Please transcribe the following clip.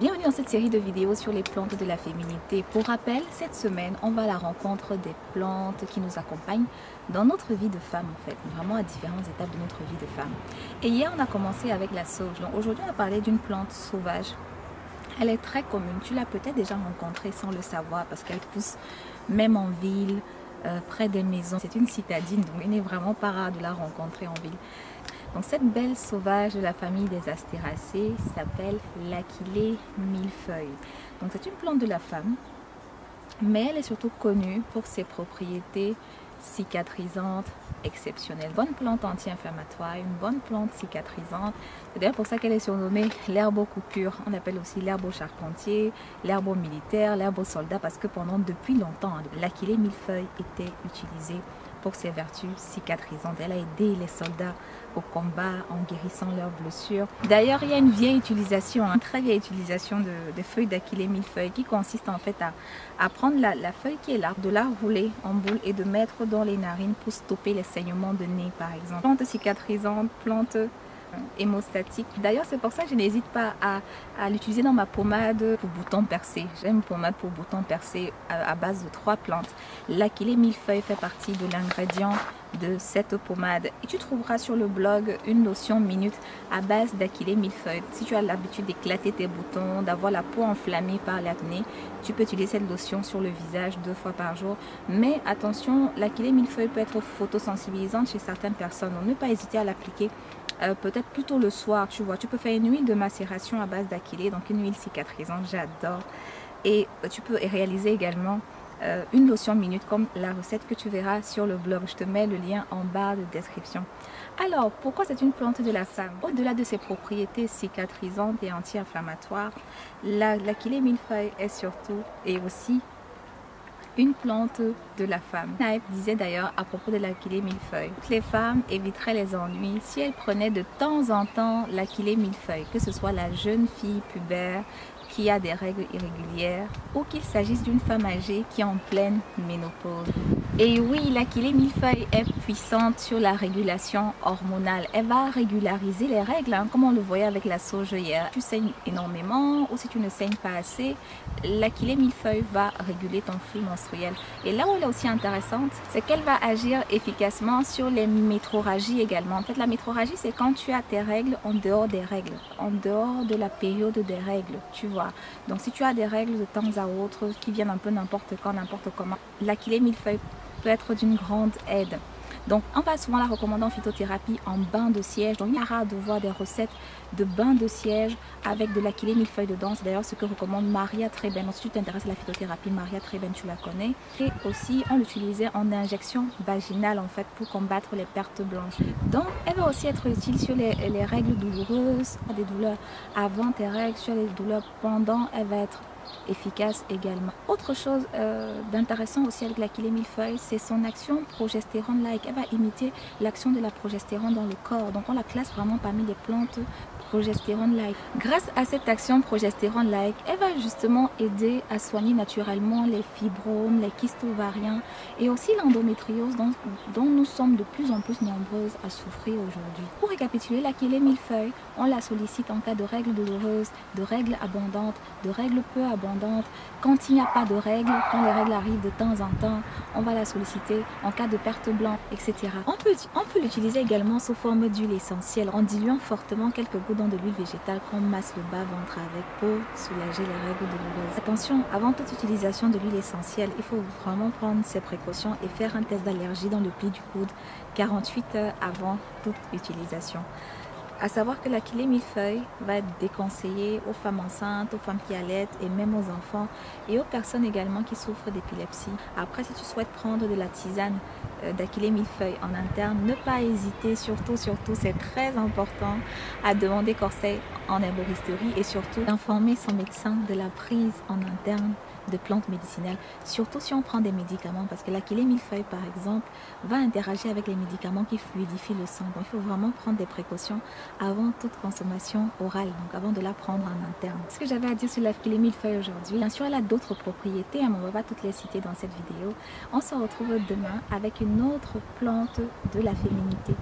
Bienvenue dans cette série de vidéos sur les plantes de la féminité. Pour rappel, cette semaine, on va à la rencontre des plantes qui nous accompagnent dans notre vie de femme en fait, vraiment à différentes étapes de notre vie de femme. Et hier, on a commencé avec la sauge. Donc aujourd'hui, on va parler d'une plante sauvage. Elle est très commune. Tu l'as peut-être déjà rencontrée sans le savoir parce qu'elle pousse même en ville, près des maisons. C'est une citadine, donc il n'est vraiment pas rare de la rencontrer en ville. Donc cette belle sauvage de la famille des astéracées s'appelle l'Achillée millefeuille. Donc c'est une plante de la femme, mais elle est surtout connue pour ses propriétés cicatrisantes exceptionnelles. Bonne plante anti-inflammatoire, une bonne plante cicatrisante. C'est d'ailleurs pour ça qu'elle est surnommée l'herbe aux coupures. On appelle aussi l'herbe au charpentier, l'herbe au militaire, l'herbe au soldat, parce que depuis longtemps, l'Achillée millefeuille était utilisée pour ses vertus cicatrisantes. Elle a aidé les soldats au combat en guérissant leurs blessures. D'ailleurs, il y a une vieille utilisation, une très vieille utilisation des feuilles d'Achillée millefeuille qui consiste en fait à prendre la feuille qui est là, de la rouler en boule et de mettre dans les narines pour stopper les saignements de nez par exemple. Plante cicatrisante, plante hémostatique. D'ailleurs, c'est pour ça que je n'hésite pas à l'utiliser dans ma pommade pour boutons percés. J'aime une pommade pour boutons percés à base de 3 plantes. L'Achillée millefeuille fait partie de l'ingrédient de cette pommade. Et tu trouveras sur le blog une lotion minute à base d'Achillée millefeuille. Si tu as l'habitude d'éclater tes boutons, d'avoir la peau enflammée par l'acné, tu peux utiliser cette lotion sur le visage 2 fois par jour. Mais attention, l'Achillée millefeuille peut être photosensibilisante chez certaines personnes. Donc ne pas hésiter à l'appliquer peut-être plutôt le soir, tu vois. Tu peux faire une huile de macération à base d'Achillée, donc une huile cicatrisante, j'adore. Et tu peux réaliser également une lotion minute comme la recette que tu verras sur le blog. Je te mets le lien en barre de description. Alors, pourquoi c'est une plante de la femme? Au-delà de ses propriétés cicatrisantes et anti-inflammatoires, l'Achillée millefeuille est surtout et aussi une plante de la femme. Naïf disait d'ailleurs à propos de l'Achillée millefeuille, toutes les femmes éviteraient les ennuis si elles prenaient de temps en temps l'Achillée millefeuille, que ce soit la jeune fille pubère qui a des règles irrégulières ou qu'il s'agisse d'une femme âgée qui est en pleine ménopause. Et oui, l'Achillée millefeuille est puissante sur la régulation hormonale. Elle va régulariser les règles, hein, comme on le voyait avec la sauge hier. Si tu saignes énormément ou si tu ne saignes pas assez, l'Achillée millefeuille va réguler ton flux menstruel. Et là où elle est aussi intéressante, c'est qu'elle va agir efficacement sur les métrorragies également. En fait, la métrorragie, c'est quand tu as tes règles en dehors des règles, en dehors de la période des règles, tu vois. Donc si tu as des règles de temps à autre qui viennent un peu n'importe quand, n'importe comment, l'Achillée millefeuille peut être d'une grande aide. Donc on va souvent la recommander en phytothérapie en bain de siège. Donc il y a rare de voir des recettes de bain de siège avec de l'Achillée millefeuille dedans. C'est d'ailleurs ce que recommande Maria Treben. Si tu t'intéresses à la phytothérapie, Maria Treben, tu la connais. Et aussi on l'utilisait en injection vaginale en fait pour combattre les pertes blanches. Donc elle va aussi être utile sur les règles douloureuses, des douleurs avant tes règles, sur les douleurs pendant, elle va être efficace également. Autre chose d'intéressant aussi avec l'Achillée millefeuille, c'est son action progestérone-like. Elle va imiter l'action de la progestérone dans le corps. Donc on la classe vraiment parmi les plantes progestérone-like. Grâce à cette action progestérone-like, elle va justement aider à soigner naturellement les fibromes, les kystes ovariens et aussi l'endométriose dont nous sommes de plus en plus nombreuses à souffrir aujourd'hui. Pour récapituler, l'Achillée millefeuille, on la sollicite en cas de règles douloureuses, de règles abondantes, de règles peu abondantes. Quand il n'y a pas de règles, quand les règles arrivent de temps en temps, on va la solliciter en cas de perte blanche, etc. On peut l'utiliser également sous forme d'huile essentielle en diluant fortement quelques gouttes dans de l'huile végétale qu'on masse le bas-ventre avec pour soulager les règles douloureuses. Attention, avant toute utilisation de l'huile essentielle, il faut vraiment prendre ses précautions et faire un test d'allergie dans le pli du coude 48 heures avant toute utilisation. À savoir que l'Achillée millefeuille va être déconseillée aux femmes enceintes, aux femmes qui allaitent et même aux enfants et aux personnes également qui souffrent d'épilepsie. Après, si tu souhaites prendre de la tisane d'Achillée millefeuille en interne, ne pas hésiter, surtout c'est très important à demander conseil en herboristerie et surtout d'informer son médecin de la prise en interne de plantes médicinales, surtout si on prend des médicaments, parce que l'Achillée millefeuille par exemple va interagir avec les médicaments qui fluidifient le sang. Donc il faut vraiment prendre des précautions avant toute consommation orale, donc avant de la prendre en interne. Ce que j'avais à dire sur l'Achillée millefeuille aujourd'hui, bien sûr elle a d'autres propriétés, mais on ne va pas toutes les citer dans cette vidéo. On se retrouve demain avec une autre plante de la féminité.